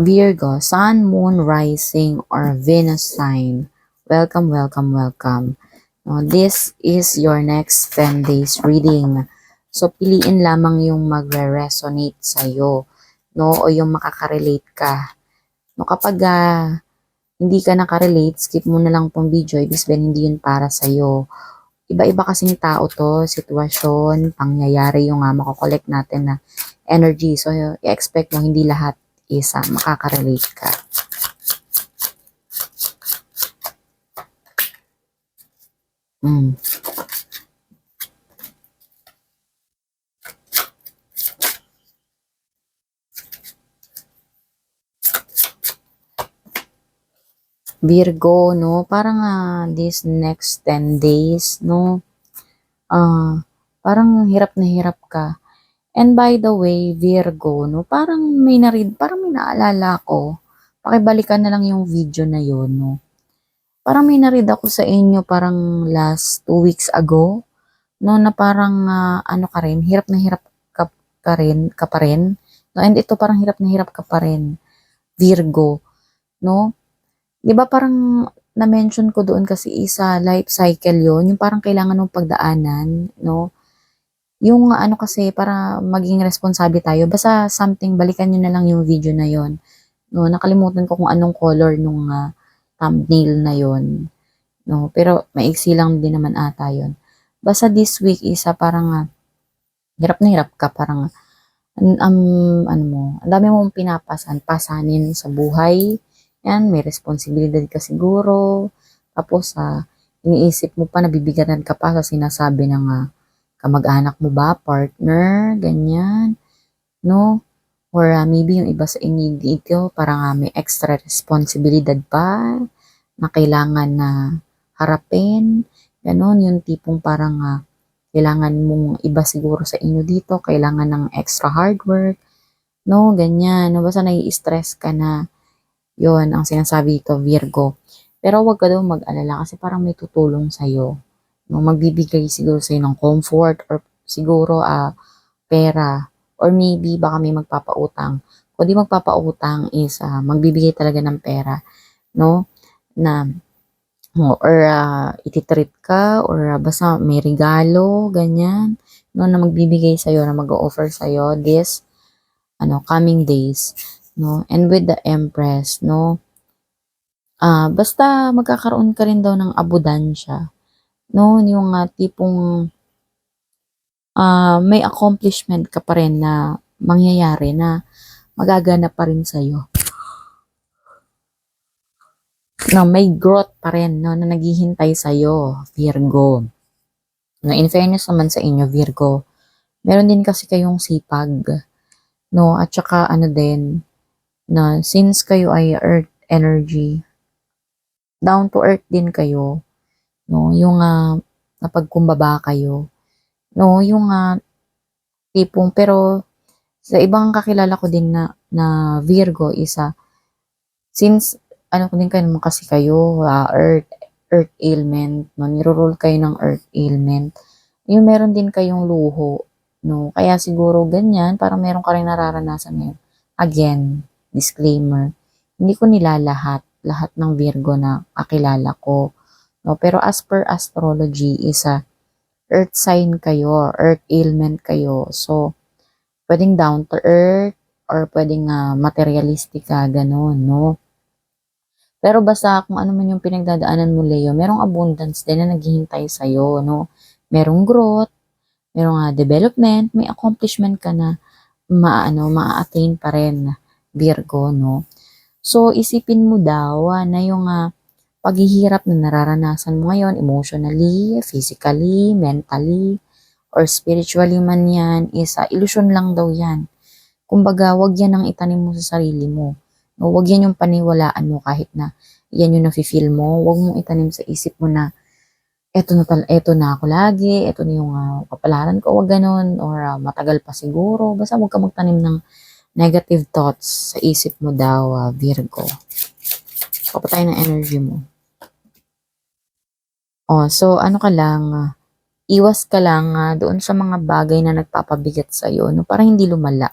Virgo, Sun, Moon, Rising, or Venus sign. Welcome, welcome, welcome. No, this is your next 10 days reading. So, piliin lamang yung magre-resonate sa'yo, no, o yung makaka-relate ka. No, kapag hindi ka nakarelate, skip mo na lang tong video, ibig sabihin hindi yun para sa'yo. Iba-iba kasing tao to, sitwasyon, pangyayari yung makokollect natin na energy. So, i-expect mo hindi lahat is makaka-relate ka. Virgo, no? Parang this next 10 days, no? Parang hirap na hirap ka. And by the way, Virgo, no? Parang parang may naalala ko. Pakibalikan na lang yung video na yon, no? Parang may narid ako sa inyo parang last 2 weeks ago, no? Na parang ano ka rin, hirap na hirap ka pa rin. No? And ito parang hirap na hirap ka pa rin, Virgo, no? 'Di ba parang na-mention ko doon kasi isa life cycle 'yon, yung parang kailangan mong pagdaanan, no? Yung ano kasi para maging responsable tayo, basta something balikan niyo na lang yung video na 'yon, no? Nakalimutan ko kung anong color nung thumbnail na 'yon, no? Pero maiksi lang din naman ata 'yon. Basta this week isa parang hirap na hirap ka, parang ano mo, ang dami mong pasanin sa buhay. Yan, may responsibilidad ka siguro. Tapos, iniisip mo pa, nabibigatan ka pa sa sinasabi ng kamag-anak mo ba, partner, ganyan, no? Or maybe yung iba sa inyo dito, parang may extra responsibilidad pa na kailangan na harapin. Ganon, yung tipong parang kailangan mong iba siguro sa inyo dito, kailangan ng extra hard work, no? Ganyan, no? Basta nai-stress ka na. Yon ang sinasabi dito, Virgo. Pero wag ka daw mag-alala kasi parang may tutulong sa'yo. No, magbibigay siguro sa'yo ng comfort or siguro pera or maybe baka may magpapautang. Kung di magpapautang is magbibigay talaga ng pera, no? Na or ititreat ka or basta may regalo, ganyan, no, na magbibigay sa'yo, na mag-o-offer sa'yo this coming days, no? And with the Empress, no? Basta magkakaroon ka rin daw ng abudansya, no? Yung tipong may accomplishment ka pa rin na mangyayari na magaganap pa rin sa'yo. No, may growth pa rin, no, na naghihintay sa'yo, Virgo. No, in fairness naman sa inyo, Virgo, meron din kasi kayong sipag, no? At saka ano din, na since kayo ay earth energy, down to earth din kayo, no? Yung napagkumbaba kayo, no? Yung tipong, pero sa ibang kakilala ko din na Virgo isa, since ano ko din kayo naman kasi kayo, earth ailment, no? Niro-roll kayo ng earth ailment. Yung meron din kayong luho, no? Kaya siguro ganyan, parang meron ka rin nararanasan ngayon. Again, disclaimer, hindi ko lahat ng Virgo na kakilala ko, no? Pero as per astrology, isa earth sign kayo, earth ailment kayo. So, pwedeng down to earth or pwedeng materialistic ka, ganun, no? Pero basta kung ano man yung pinagdadaanan mo, Leo, merong abundance din na naghihintay sa'yo, no? Merong growth, merong development, may accomplishment ka na maa-attain pa rin, Virgo, no? So, isipin mo daw na yung paghihirap na nararanasan mo ngayon, emotionally, physically, mentally, or spiritually man yan, is illusion lang daw yan. Kumbaga, wag yan ang itanim mo sa sarili mo. No, wag yan yung paniwalaan mo kahit na yan yung nafe-feel mo. Wag mong itanim sa isip mo na eto na ako lagi, eto na yung kapalaran ko, wag ganun, or matagal pa siguro. Basta wag ka magtanim ng negative thoughts sa isip mo daw, Virgo. Kapatay ng energy mo. So ano ka lang, iwas ka lang doon sa mga bagay na nagpapabigat sa iyo, no, para hindi lumala,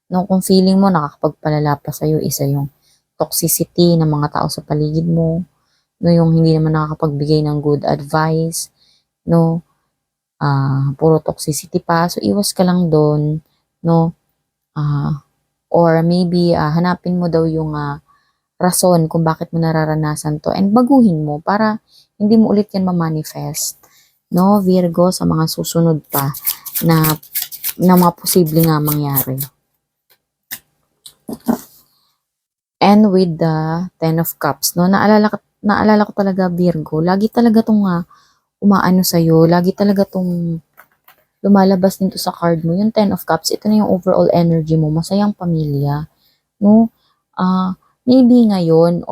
No, kung feeling mo nakakapagpalala pa sa'yo, isa yung toxicity ng mga tao sa paligid mo, no, yung hindi naman nakakapagbigay ng good advice, no, puro toxicity pa. So, iwas ka lang doon, no, or maybe hanapin mo daw yung rason kung bakit mo nararanasan to and baguhin mo para hindi mo ulit yan ma-manifest. No, Virgo, sa mga susunod pa na, mga posible nga mangyari. And with the Ten of Cups, no, naalala ko talaga, Virgo, lagi talaga tong umaano sa'yo, lagi talaga tong lumalabas dito sa card mo, yung Ten of Cups, ito na yung overall energy mo, masayang pamilya, no? Maybe ngayon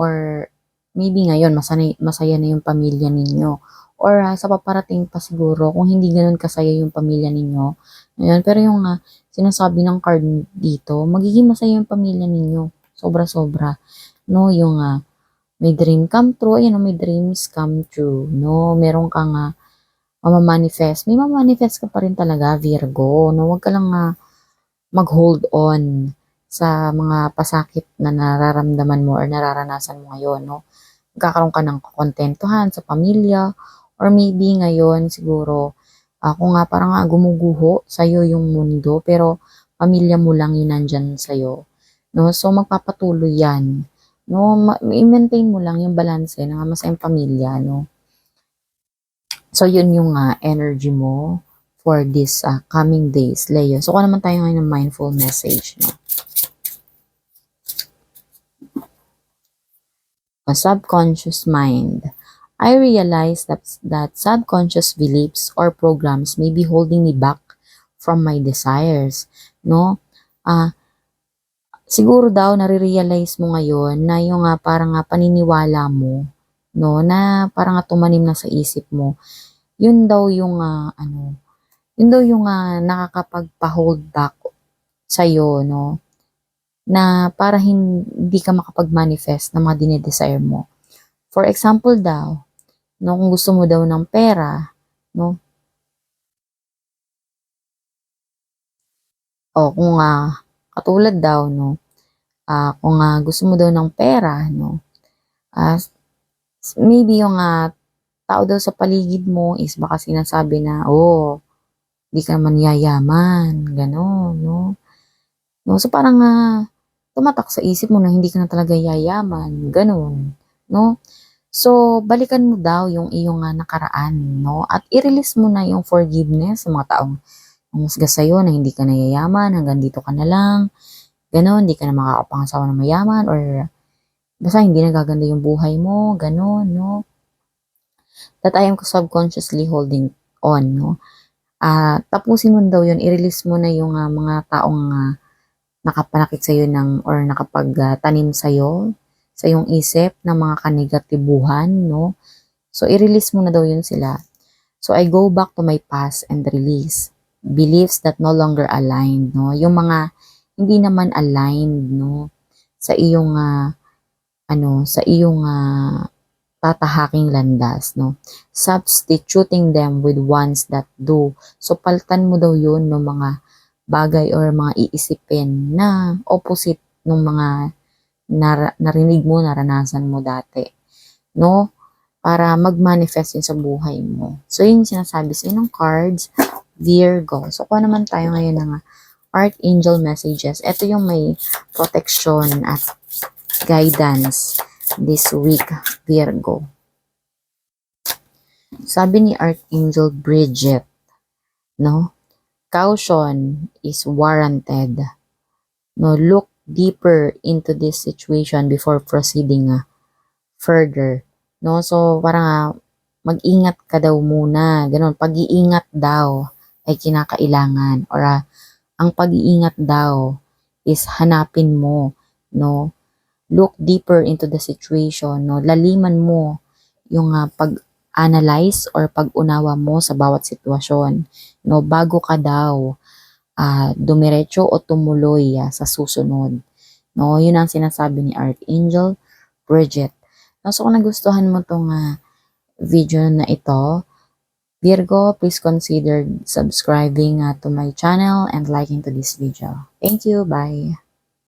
masaya na yung pamilya ninyo. Or sa paparating pa siguro, kung hindi ganun kasaya yung pamilya ninyo. Ngayon, pero yung sinasabi ng card dito, magiging masaya yung pamilya ninyo. Sobra-sobra. No, yung may dream come true, ayan, may dreams come true. No, meron kang mamamanifest. May mamamanifest ka pa rin talaga, Virgo. No, wag ka lang mag-hold on sa mga pasakit na nararamdaman mo or nararanasan mo ngayon, no? Magkakaroon ka ng kontentuhan sa pamilya or maybe ngayon siguro kung nga parang gumuguho sa'yo yung mundo pero pamilya mo lang yun nandyan sa'yo, no? So magpapatuloy yan, no? I-maintain mo lang yung balance ng masayang pamilya, no? So yun yung energy mo for this coming days, Leo. So kung naman tayo ngayon ng mindful message, no? A subconscious mind. I realize that subconscious beliefs or programs may be holding me back from my desires, no? Siguro daw nare-realize mo ngayon na yung parang paniniwala mo, no, na parang tumanim na sa isip mo. Yun daw yung nakakapagpa-hold back sa'yo, no? Na para hindi ka makapag-manifest ng mga dinedesire mo. For example daw, no, kung gusto mo daw ng pera, no? O kung katulad daw, no, kung gusto mo daw ng pera, no, maybe yung tao daw sa paligid mo is baka sinasabi na, oh, di ka naman yayaman, gano'n, no? No, so parang tumatak sa isip mo na hindi ka na talaga yayaman, gano'n, no? So, balikan mo daw yung iyong nakaraan, no? At i-release mo na yung forgiveness sa mga taong humusga sa'yo na hindi ka na yayaman, hanggang dito ka na lang, gano'n, hindi ka na makakapangasawa na mayaman, or basta hindi na gaganda yung buhay mo, gano'n, no? That I am subconsciously holding on, no? Tapusin mo daw yun, i-release mo na yung mga taong nakapanakit sa'yo or nakapagtanim sa'yo, sa iyong isip ng mga kanegatibuhan, no? So, i-release mo na daw yun sila. So, I go back to my past and release beliefs that no longer aligned, no? Yung mga hindi naman aligned, no? Sa iyong, tatahaking landas, no? Substituting them with ones that do. So, paltan mo daw yun ng mga bagay or mga iisipin na opposite ng mga narinig mo, naranasan mo dati, no? Para mag-manifest yun sa buhay mo. So, yun yung sinasabi sa ng cards, Virgo. So, kung naman tayo ngayon ng Archangel messages, ito yung may protection at guidance this week, Virgo. Sabi ni Archangel Bridget, no? Caution is warranted. No, look deeper into this situation before proceeding further. No, so parang mag-ingat ka daw muna. Ganon, pag-iingat daw ay kinakailangan. Or ang pag-iingat daw is hanapin mo, no? Look deeper into the situation, no? Laliman mo yung pag-analyze or pag-unawa mo sa bawat sitwasyon, no? Bago ka daw dumiretso o tumuloy sa susunod. No, yun ang sinasabi ni Archangel Bridget. No, so kung nagustuhan mo tong video na ito, Virgo, please consider subscribing to my channel and liking to this video. Thank you, bye.